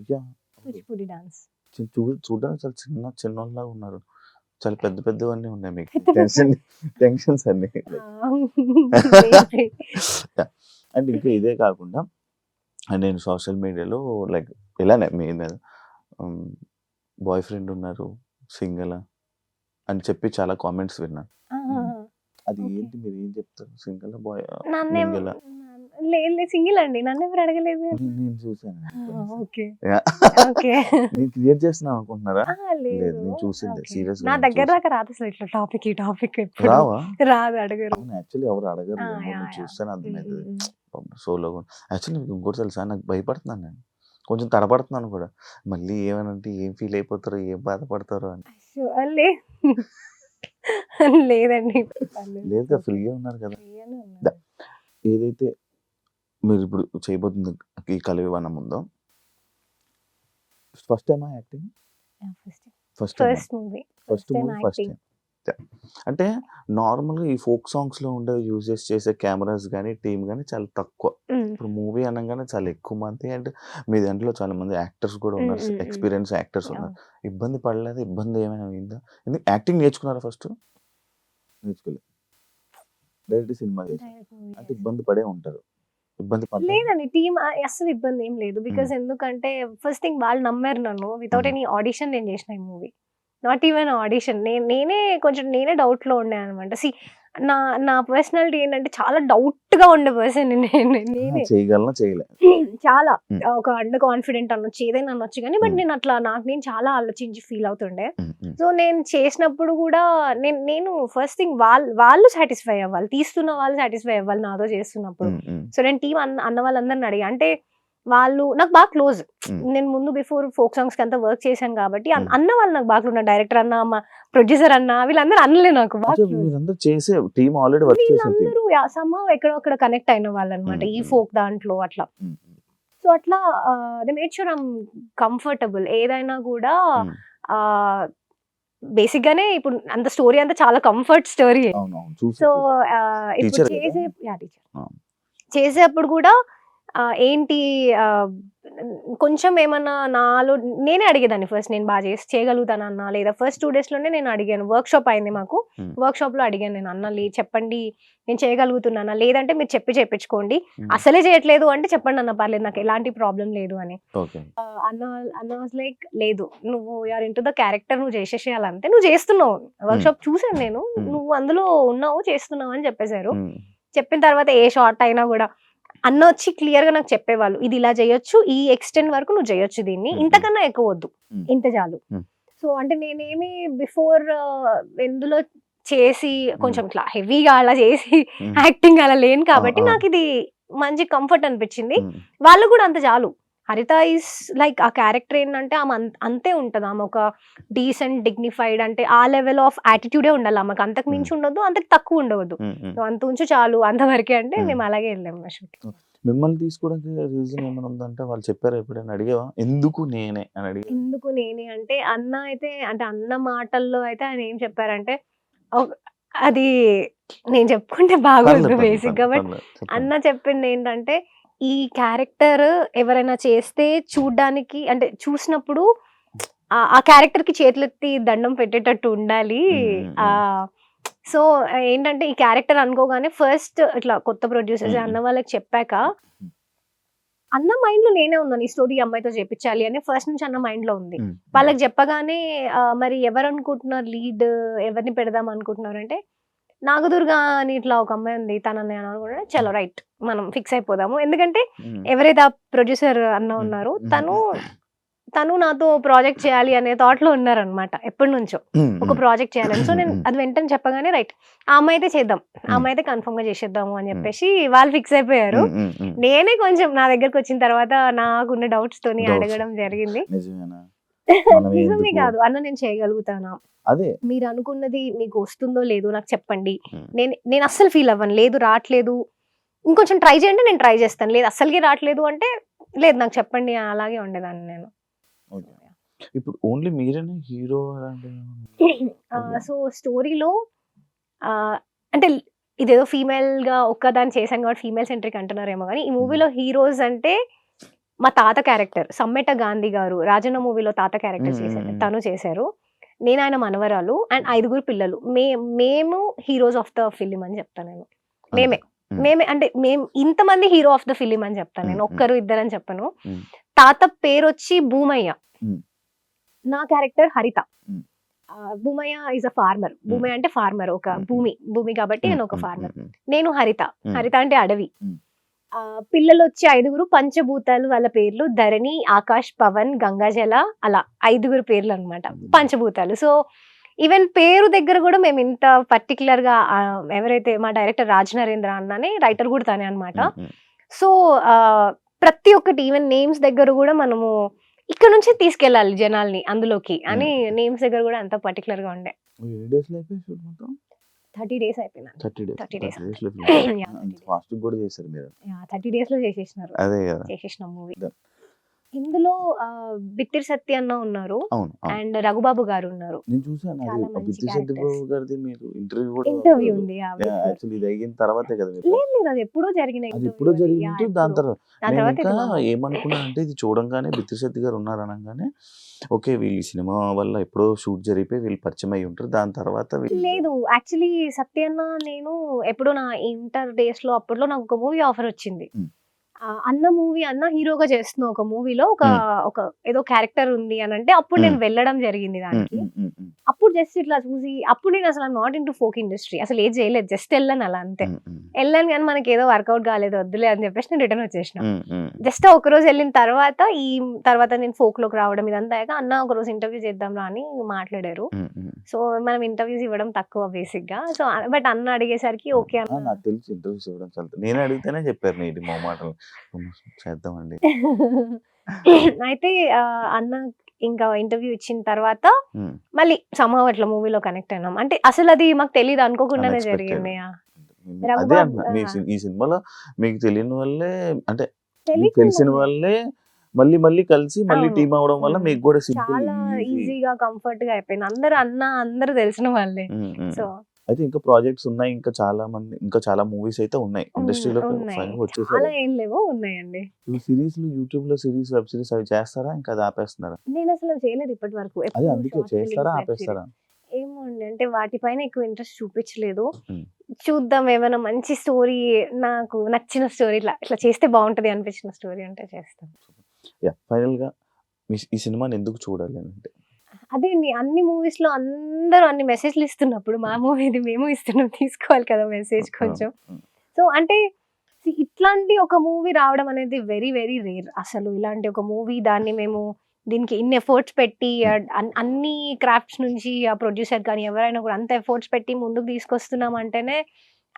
యాహ్! కూచిపూడి డాన్స్. చూడడానికి చాలా చిన్నోళ్ళలాగా ఉన్నారు. చాలా పెద్దవన్నీ ఉన్నాయి మీకు. టెన్షన్స్ అన్నీ. యాహ్! అండ్ ఇంకా ఇదే కాకుండా నేను సోషల్ మీడియాలో లైక్ ఇలానే మీ మీద బాయ్ ఫ్రెండ్ ఉన్నారు, సింగిలా అని చెప్పి చాలా కామెంట్స్ విన్నాను. అది ఓకే. ఏంటి మీరేం చెప్తారు? సింగిలా? నన్నేం మింగిలా? లేదు సింగిల్ అండి. నన్నెవరు అడగలేదు. నేను చూసానండి కొన్ని ఓకే. యాహ్! ఓకే. నేను క్రియేట్ చేస్తున్నాను అనుకుంటున్నారా? లేదు. లేదు. నేను చూసిందే. ఓకే. సీరియస్‌గా నా నేను దగ్గర చూసా. దాకా రాదు అసలు ఇట్లా ఈ టాపిక్ ఎప్పుడు. రావా? రాదు, అడగరు. అవును. యాక్చువల్లీ ఎవరు ఆ! అడగరులేండి. యాహ్! నువ్వు యాహ్! చూస్తేనే అర్థమైతది. హ్మ్. సోలోగా యాక్చువల్లీ మీకు ఇంకోటి తెలుసా? నాకు భయపడుతున్నాను నేను. కొంచెం తడబడుతున్నాను కూడా. మళ్ళీ ఏమనంటే ఏం ఫీల్ అయిపోతారో, ఏం బాధపడతారో అని. అయ్యో! లేదండి. పర్లేదు. లేదుగా ఫ్రీగా ఉన్నారు కదా! ఫ్రీగానే ద ఉన్నాను. ఏదైతే మీరిప్పుడు చేయబోతుంది ఈ కలవివనం ఉందో ఫస్ట్ టైమా యాక్టింగ్? యాహ్! ఫస్ట్ టైమా? First movie. First time movie first acting. Time. అంటే నార్మల్‌గా ఈ ఫోక్ సాంగ్స్‌లో ఉండే యూజెస్ చేసే కెమెరాస్ గాని, టీమ్ గాని చాలా తక్కువ. హ్మ్. ఇప్పుడు మూవీ అనంగానే చాలా ఎక్కువ మంది అండ్ మీ దాంట్లో చాలా మంది యాక్టర్స్ కూడా హ్మ్. ఉన్నారు. హ్మ్. హ్మ్. ఎక్స్‌పీరియన్స్ యాక్టర్స్ ఉన్నారు. అవును. ఇబ్బంది పడలేదా? ఇబ్బంది ఏమైనా అయిందా? యాక్టింగ్ నేర్చుకున్నారా ఫస్ట్? నేర్చుకోలేదు. డైరెక్ట్ సినిమా చేశారు. డైరెక్ట్ మూవీ అంటే చేశా. ఇబ్బంది పడే ఉంటారు. ఇబ్బంది పడ్డారా? లేదండి. టీమ్ అస్సలు ఇబ్బంది ఏం లేదు. బికాజ్ హ్మ్. ఎందుకంటే ఫస్ట్ థింగ్ వాళ్ళు నమ్మారు నన్ను. వితౌట్ హ్మ్. ఎనీ ఆడిషన్ నేను చేసిన ఈ మూవీ. Not even audition. నేనే డౌట్‌లో ఉండే అనమాట. నా నా పర్సనాలిటీ ఏంటంటే చాలా డౌట్‌గా ఉండే పర్సన్‌ని నేనే. చేయగలనా? చేయలే. చాలా హ్మ్. ఒక అండర్ కాన్ఫిడెంట్ అనొచ్చు. ఏదైనా అనొచ్చు గానీ బట్ హ్మ్. నేను అట్లా నాకు నేను చాలా ఆలోచించి ఫీల్ అవుతుండే. హ్మ్. హ్మ్. సో, నేను చేసినప్పుడు గూడా నేను ఫస్ట్ థింగ్ వాళ్ళు సాటిస్ఫై అవ్వాలి. తీస్తున్న వాళ్ళు సాటిస్ఫై అవ్వాలి నాతో చేస్తున్నప్పుడు. హ్మ్. హ్మ్. సో, నేను టీమ్ అన్న వాళ్ళందరిని అడిగా. అంటే వాళ్ళు నాకు బాగా క్లోజ్. హ్మ్. నేను ముందు బిఫోర్ ఫోక్ సాంగ్స్‌కి అంతా వర్క్ చేశాను కాబట్టి హ్మ్. అన్న వాళ్ళు నాకు బాగా క్లోజ్. డైరెక్టర్ అన్న, ప్రొడ్యూసర్ అన్న వీళ్ళందరూ అన్నలే నాకు బాగా అంటే క్లోజ్. మీరందరూ చేసే టీమ్ ఆల్రెడీ వర్క్ చేసిన టీమ్. వీళ్ళందరూ సమ్‌హౌ ఎక్కడో అక్కడ కనెక్ట్ అయిన వాళ్ళనమాట. హ్మ్. ఈ హ్మ్. ఫోక్ దాంట్లో అట్లా. హ్మ్. సో, అట్లా they made sure I'm comfortable. ఏదైనా గూడా హ్మ్. ఆహ్, బేసిక్‌గానే ఇప్పుడు అంత స్టోరీ అంతా చాలా కంఫర్ట్ స్టోరీయే. అవునవును. చూసా. సో, చూసా. ఇప్పుడు టీచర్ కదా! టీచర్. ఆ! చేసేప్పుడు గూడా ఏంటి ఆహ్, కొంచెం ఏమన్నా నాలో నేనే అడిగేదాన్ని ఫస్ట్ నేను చేయగలుగుతానన్నా? లేదా ఫస్ట్ 2 డేస్‌లోనే నేను అడిగాను. వర్క్‌షాప్ అయింది మాకు. హ్మ్. వర్క్‌షాప్‌లో అడిగాను నేను. "అన్న చెప్పండి నేను చేయగలుగుతున్నానా? లేదంటే మీరు చెప్పి చేపించుకోండి. హ్మ్. అసలే చేయట్లేదు అంటే చెప్పండన్న పర్లేదు. నాకు ఎలాంటి ప్రాబ్లమ్ లేదు" అని. ఓకే. అన్న అన్న వాస్ లైక్, "లేదు నువ్వు ఆర్ ఇంటూ ద క్యారెక్టర్ నువ్వు చేసేసేయాలంతే. నువ్వు చేస్తున్నావు. హ్మ్. వర్క్‌షాప్ చూసాను నేను. హ్మ్. నువ్వు అందులో ఉన్నావు, చేస్తున్నావు" అని చెప్పేసారు. హ్మ్. చెప్పిన తర్వాత ఏ షార్ట్ అయినా గూడా అన్నొచ్చి క్లియర్‌గా నాకు చెప్పేవాళ్ళు. "ఇది ఇలా చేయొచ్చు. ఈ ఎక్స్‌టెంట్ వరకు నువ్వు చేయొచ్చు దీన్ని. హ్మ్. హ్మ్. ఇంతకన్నా ఎక్కువొద్దు. హ్మ్. ఇంత చాలు." హ్మ్. సో, అంటే నేనేమి బిఫోర్ ఎందులో చేసి హ్మ్. కొంచెం ఇట్లా హెవీగా అలా చేసి హ్మ్. యాక్టింగ్ అలా లేను ఆ! కాబట్టి ఆ! నాకిది మంచి కంఫర్ట్ అనిపిచ్చింది. హ్మ్. వాళ్ళు గూడా అంత చాలు. హరిత ఈస్ లైక్ ఆ క్యారెక్టర్ ఏంటంటే ఆమె అంతే ఉంటది. ఆమె ఒక డీసెంట్, డిగ్నిఫైడ్ అంటే ఆ లెవెల్ ఆఫ్ యాటిట్యూడే ఉండాలి ఆమెకు. అంతకు హ్మ్. మించి ఉండొద్దు. అంతకు తక్కువ ఉండవద్దు. హ్మ్. హ్మ్. సో, అంత ఉంచు చాలు అంతవరకే అంటే హ్మ్. మేము అలాగే ఎళ్ళాము ఆ షూట్‌కి. మిమ్మల్ని తీసుకోవడానికి రీజన్ ఏమైనా ఉందంటే వాళ్ళు చెప్పారా ఎప్పుడైనా అడిగావా? ఎందుకు నేనే అని అడిగారా? ఎందుకు నేనే అంటే అన్న అయితే అంటే అన్న మాటల్లో అయితే ఆయన ఏం చెప్పారంటే ఒక్ అది నేను చెప్పుకుంటే బాగోదు పర్లేదు. బేసిక్‌గా. బట్ చెప్పండి. అన్న చెప్పిందేంటంటే, ఈ క్యారెక్టర్ ఎవరైనా చేస్తే చూడ్డానికి అంటే చూసినప్పుడు ఆ క్యారెక్టర్‌కి చేతులెత్తి దండం పెట్టేటట్టు ఉండాలి. హ్మ్. హ్మ్. హ్మ్. ఆహ్, సో, ఏంటంటే ఈ క్యారెక్టర్ అనుకోగానే ఫస్ట్ ఇట్లా కొత్త ప్రొడ్యూసర్స్ హ్మ్. అన్న హ్మ్. వాళ్ళకి చెప్పాక హ్మ్. అన్న మైండ్‌లో నేనే ఉన్నాను. ఈ స్టోరీ ఈ అమ్మాయితో చేపిచ్చాలి అని ఫస్ట్ నుంచి అన్న మైండ్‌లో ఉంది. హ్మ్. వాళ్ళకి చెప్పగానే మరి ఎవరనుకుంటున్నారు లీడ్ ఎవరిని పెడదాం అనుకుంటున్నారంటే, నాగదుర్గ అని ఇట్లా ఒక అమ్మాయి ఉంది. తనని నేను అనుకున్నా చలో రైట్ మనం ఫిక్స్ అయిపోదాము. ఎందుకంటే హ్మ్. ఎవరైతే ఆ ప్రొడ్యూసర్ అన్న హ్మ్. ఉన్నారో హ్మ్. తను నాతో ప్రాజెక్ట్ చేయాలి అనే థాట్‌లో ఉన్నారనమాట ఎప్పటినుంచో. హ్మ్. ఒక ప్రాజెక్ట్ చేయాలని. సో, నేను హ్మ్. అది వెంటనే చెప్పగానే రైట్ ఆ అమ్మాయి అయితే చేద్దాం. ఆ హ్మ్. అమ్మాయి అయితే కన్ఫర్మ్‌గా చేసేద్దాము అని హ్మ్. చెప్పేసి వాళ్ళు ఫిక్స్ అయిపోయారు. హ్మ్. హ్మ్. హ్మ్. నేనే కొంచెం నా దగ్గరకొచ్చిన తర్వాత నాకున్న డౌట్స్‌తోని డౌట్స్. అడగడం జరిగింది. నిజమేనా? మనమే నిజమే ఎందుకు? కాదు. "అన్న నేను చేయగలుగుతానా? అదే. మీరనుకున్నది మీకు వస్తుందో లేదో నాకు చెప్పండి. హ్మ్. నేను అస్సలు ఫీల్ అవ్వను. లేదు రాట్లేదు. ఇంకొంచెం ట్రై చేయండి నేను ట్రై చేస్తాను. లేదు అస్సలకి రాట్లేదు అంటే లేదు నాకు చెప్పండి" అలాగే ఉండేదాన్ని నేను. ఓకే. ఇప్పుడు ఓన్లీ మీరేనా హీరో అలాంటివి? ఓకే. సో, స్టోరీలో అంటే ఇదేదో ఫీమేల్ గా ఒక్కదాన్ని చేశాను కాబట్టి ఫీమేల్ సెంట్రిక్ అంటున్నారేమో కానీ ఈ మూవీలో హీరోస్ అంటే మా తాత క్యారెక్టర్ సమ్మెట గాంధీ గారు రాజన్న మూవీలో తాత క్యారెక్టర్ చేశారు, తను చేశారు. నేను ఆయన మనవరాలు అండ్ 5 పిల్లలు. మేము హీరోస్ ఆఫ్ ద ఫిలిం అని చెప్తాను నేను. మేమే అంటే మేము ఇంతమంది హీరో ఆఫ్ ద ఫిలిం అని చెప్తాను నేను, ఒక్కరు ఇద్దరు అని చెప్పను. తాత పేరు వచ్చి భూమయ్య, నా character Haritha. Bhoomayya is a farmer. Bhoomayya అంటే ఫార్మర్, ఒక భూమి కాబట్టి నేను ఒక ఫార్మర్. నేను హరిత అంటే అడవి. పిల్లలు వచ్చి 5 పంచభూతాలు, వాళ్ళ పేర్లు ధరణి, ఆకాష్, పవన్, గంగాజల, అలా 5 పేర్లు అనమాట పంచభూతాలు. సో ఈవెన్ పేరు దగ్గర కూడా మేము ఇంత పర్టికులర్ గా ఎవరైతే మా డైరెక్టర్ రాజ్ నరేంద్ర అన్ననే, రైటర్ కూడా తనే అనమాట. సో ప్రతి ఒక్కటి ఈవెన్ నేమ్స్ దగ్గర కూడా మనము ఇక్కడ నుంచి తీసుకెళ్ళాలి జనాల్ని అందులోకి అని నేమ్స్ దగ్గర కూడా అంత పర్టికులర్ గా ఉండే. 30 days అయిపోయినా. 30 days ఫాస్ట్ కూడా చేశారు మీరు. 30 days లో చేసేసినారు. అదే కదా చేసేసిన మూవీ. ఇందులో బిత్తిరి సత్య అన్న ఉన్నారు అండ్ రఘుబాబు గారు ఉన్నారు. నేను చూసాను చాలా అది మంచి బిత్తిరి సత్య characters. బాబు గారిది మీరు ఇంటర్వ్యూ కూడా ఇంటర్వ్యూ ఉంది. యాక్చువల్లీ ఇది అయిన తర్వాతే కదా మీరు. లేదు అది ఎప్పుడో జరిగిన అది interview ఎప్పుడో అది. జరిగింది. దాని తర్వాత దాని నేను తర్వాత ఇంకా ఇది మా- ఏమనుకున్నానంటే ఇది చూడంగానే బిత్తిరి సత్య గారు ఉన్నారు అనగానే ఓకే వీళ్ళు ఈ సినిమా వల్ల ఎప్పుడో షూట్ జరిగిపోయి వీళ్ళు పరిచయం అయి ఉంటారు. దాని తర్వాత వీళ్ళు లేదు యాక్చువల్లీ సత్యన్న నేను ఎప్పుడో నా ఇంటర్ డేస్ లో అప్పట్లో నాకు ఒక మూవీ ఆఫర్ వచ్చింది. అన్న మూవీ అన్న హీరోగా చేస్తున్న ఒక మూవీలో ఒక ఏదో క్యారెక్టర్ ఉంది అని అంటే అప్పుడు నేను వెళ్ళడం జరిగింది దానికి. అప్పుడు జస్ట్ ఇట్లా చూసి అప్పుడు నేను అసలు not in to folk industry, అసలు ఏం చేయలేదు, జస్ట్ వెళ్ళాను అలా అంతే. వెళ్ళాను కానీ మనకి ఏదో వర్కౌట్ కాలేదు, వద్దులే అని చెప్పేసి నేను రిటర్న్ వచ్చేసిన. జస్ట్ ఒక రోజు వెళ్ళిన తర్వాత తర్వాత నేను ఫోక్ లోకి రావడం ఇదంతా అయ్యాక అన్న ఒక రోజు ఇంటర్వ్యూ చేద్దాం రా అని మాట్లాడారు. సో మనం ఇంటర్వ్యూస్ ఇవ్వడం తక్కువ బేసిక్ గా. సో బట్ అన్న అడిగేసరికి ఓకే అన్న. నాకు తెలిసి ఇంటర్వ్యూస్ ఇవ్వడం చాలా నేను అడిగితేనే చెప్పారు నీటి మొహమాటలు చేద్దామండి. అయితే అన్న ఇంకా ఇంటర్వ్యూ ఇచ్చిన తర్వాత మళ్ళీ సమ్హౌ అట్లా మూవీలో కనెక్ట్ అయినాం. అంటే అసలు అది మాకు తెలియదు, అనుకోకుండానే జరిగింది. అదే అంటున్నా ఈ సినిమాలో మీకు తెలియని వల్లే అంటే మీకు తెలిసిన వల్లే మళ్ళీ కలిసి మళ్ళీ అవును. టీమ్ అవడం వల్ల మీకు కూడా సింపుల్ చాలా ఈజీగా కంఫర్ట్ గా అయిపోయింది. అందరూ తెలిసిన వాళ్ళే. సో అయితే ఇంకా ప్రాజెక్ట్స్ ఉన్నాయి, ఇంకా చాలా మూవీస్ అయితే ఉన్నాయి ఇండస్ట్రీలో ఉన్నాయి. వచ్చేసారు. చాలా ఏం లేవో ఉన్నాయండి. సిరీస్ యూట్యూబ్ లో సిరీస్ వెబ్ సిరీస్ అవి చేస్తారా ఇంకా అది ఆపేస్తున్నారా? నేను అసలు చేయలేదు ఇప్పటి వరకు. అదే అందుకే చేస్తారా ఆపేస్తారా? ఏమో అండి, అంటే వాటిపైన ఎక్కువ ఇంట్రెస్ట్ చూపించలేదు. చూద్దాం ఏమైనా మంచి స్టోరీ, నాకు నచ్చిన స్టోరీ, ఇట్లా చేస్తే బాగుంటది అనిపించిన స్టోరీ అంటే చేస్తాను. ఫైనల్ గా ఈ సినిమాని ఎందుకు చూడాలి అంటే అదే అండి, అన్ని మూవీస్ లో అందరూ అన్ని మెసేజ్లు ఇస్తున్నప్పుడు మా మూవీది మేము ఇస్తున్నాం, తీసుకోవాలి కదా మెసేజ్ కొంచెం. సో అంటే ఇట్లాంటి ఒక మూవీ రావడం అనేది వెరీ వెరీ రేర్. అసలు ఇలాంటి ఒక మూవీ దాన్ని మేము దీనికి ఇన్ని ఎఫర్ట్స్ పెట్టి అన్ని క్రాఫ్ట్స్ నుంచి ఆ ప్రొడ్యూసర్ కానీ ఎవరైనా కూడా అంత ఎఫర్ట్స్ పెట్టి ముందుకు తీసుకొస్తున్నాం అంటేనే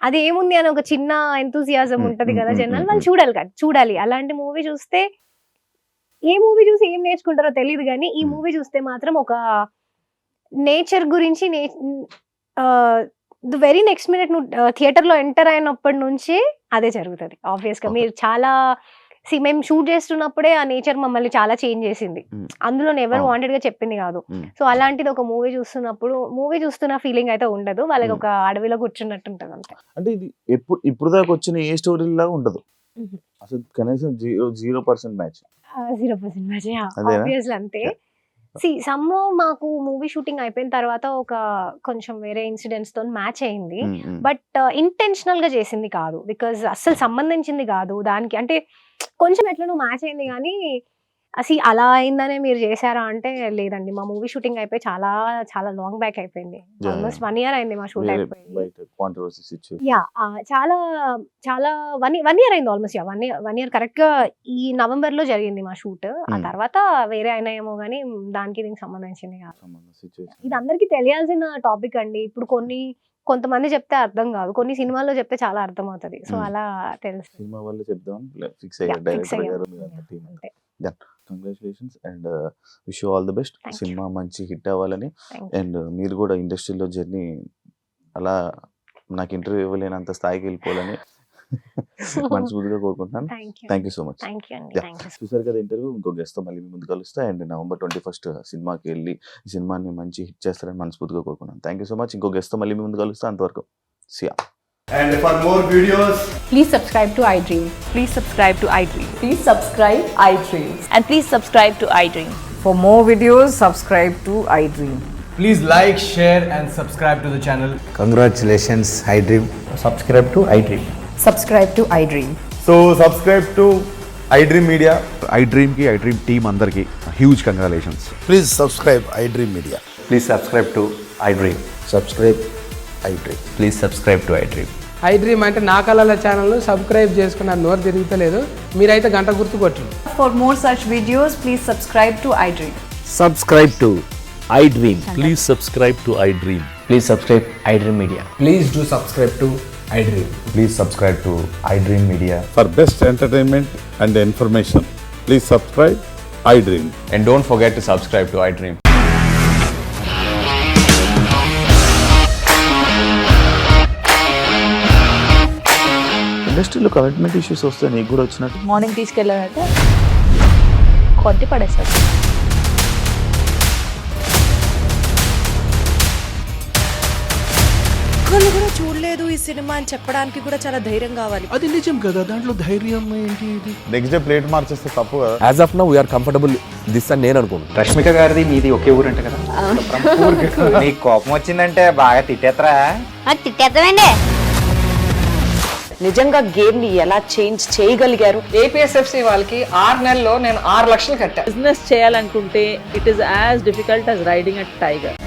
అది ఏముంది అని ఒక చిన్న ఎంతూసియాజం ఉంటది కదా జనాలు, వాళ్ళు చూడాలి. అలాంటి మూవీ చూస్తే ఏ మూవీ చూసి ఏం నేర్చుకుంటారో తెలియదు కానీ ఈ మూవీ చూస్తే మాత్రం ఒక నేచర్ గురించి ది వెరీ నెక్స్ట్ మినిట్ నువ్వు థియేటర్ లో ఎంటర్ అయినప్పటి నుంచి అదే జరుగుతుంది. ఆబ్వియస్ గా మీరు చాలా మేము షూట్ చేస్తున్నప్పుడే ఆ నేచర్ మమ్మల్ని చాలా చేంజ్ చేసింది. అందులో ఎవరు వాంటెడ్ గా చెప్పింది కాదు. సో అలాంటిది ఒక మూవీ చూస్తున్న ఫీలింగ్ అయితే ఉండదు, వాళ్ళకి ఒక అడవిలో కూర్చున్నట్టు ఉంటుంది అంతే. అంటే ఇది ఇప్పుడు దాకా వచ్చిన ఏ స్టోరీ లాగా ఉండదు అసలు, కనీసం 0% మ్యాచ్. 0% మ్యాచ్ ఆబ్వియస్లీ అంతే. సమ్మో మాకు మూవీ షూటింగ్ అయిపోయిన తర్వాత ఒక కొంచెం వేరే ఇన్సిడెంట్స్ తో మ్యాచ్ అయింది. బట్ ఇంటెన్షనల్ గా చేసింది కాదు, బికాజ్ అస్సలు సంబంధించింది కాదు దానికి. అంటే కొంచెం ఎట్లనో మ్యాచ్ అయింది కానీ అసలు అలా అయిందనే మీరు చేశారా అంటే లేదండి. మా మూవీ షూటింగ్ అయిపోయి చాలా చాలా లాంగ్ బ్యాక్ అయిపోయింది. ఆల్మోస్ట్ 1 year అయింది మా షూట్ అయిపోయి. చాలా చాలా 1 year అయింది ఆల్మోస్ట్. 1 year కరెక్ట్ గా ఈ నవంబర్ లో జరిగింది మా షూట్. ఆ తర్వాత వేరే అయినా ఏమో కానీ దానికి దీనికి సంబంధించింది కాదు. ఇది అందరికి తెలియాల్సిన టాపిక్ అండి. ఇప్పుడు కొంతమంది చెప్తే అర్థం కాదు, కొన్ని సినిమాల్లో చెప్తే చాలా అర్థం అవుతుంది. సో అలా తెలుసు. సినిమా వల్ల చెప్దాం ఫిక్స్ అయ్యారు డైరెక్టర్ గారు, మీరంతా టీం అంతా. Congratulations and wish you all the best. Cinema మంచి హిట్ అవ్వాలని అండ్ మీరు కూడా ఇండస్ట్రీలో జర్నీ అలా నాకు ఇంటర్వ్యూ ఇవ్వలేనంత స్థాయికి వెళ్ళిపోవాలని మనస్ఫూర్తిగా కోరుకుంటున్నాను. Thank you so much. చూసారు కదా ఇంటర్వ్యూ. ఇంకో గెస్ట్ తో మళ్ళీ మీ ముందు కలుస్తా అండ్ November 21st సినిమాకి వెళ్ళి ఈ సినిమాని మంచి హిట్ చేస్తారని మనస్ఫూర్తిగా కోరుకున్నాను. Thank you so much. ఇంకో గెస్ట్ తో మళ్ళీ మీ ముందు కలుస్తా. అంతవరకు సియా. And for more videos, Please subscribe to iDream. Please subscribe to iDream. Please subscribe iDream. And please subscribe to iDream. For more videos, subscribe to iDream. please like, share, and subscribe to the channel. Congratulations, iDream. Subscribe to iDream. Subscribe to iDream. So, subscribe to iDream Media. iDream team అందరికి huge congratulations. Please subscribe iDream Media. Please subscribe to iDream. Subscribe iDream. Please subscribe to iDream. iDream అంటే నా కళల channel subscribe చేసుకున్న నోరు తిరుగుతలేదు, మీరైతే గంట గుర్తు కొట్టండి. For more such videos, please subscribe to iDream. Subscribe to iDream. Please subscribe to iDream. Please subscribe iDream Media. Please do subscribe to iDream. Please subscribe to iDream Media. For best entertainment and information, please subscribe iDream. And don't forget to subscribe to iDream. ఇండస్ట్రీలో commitment issues వస్తే నీకు కూడా వచ్చినట్టు? Morning తీసుకెళ్ళాలంటే కొట్టి పడేస్తారు. ఒక్కళ్ళు కూడా చూడలేదు ఈ సినిమా అని చెప్పడానికి కూడా చాలా ధైర్యం కావాలి. అది నిజం కదా, దాంట్లో ధైర్యం ఏంటి? ఇది నెక్స్ట్ డే ప్లేట్ మార్చేస్తే తప్పు కదా? As of now we're comfortable this అని నేను అనుకుంటున్నాను. రష్మిక గారిది మీది ఒకే ఊరంట కదా? నీకు కోపం వచ్చిందంటే బాగా తిట్టేత్తరా? తిట్టేద్దామండి. నిజంగా గేమ్ ని ఎలా చేంజ్ చేయగలిగారు? ఏపీఎస్ఎఫ్సి వాళ్ళకి 6 నెలల్లో నేను 6 లక్షలు కట్టా. బిజినెస్ చేయాలనుకుంటే it is as difficult as riding a tiger.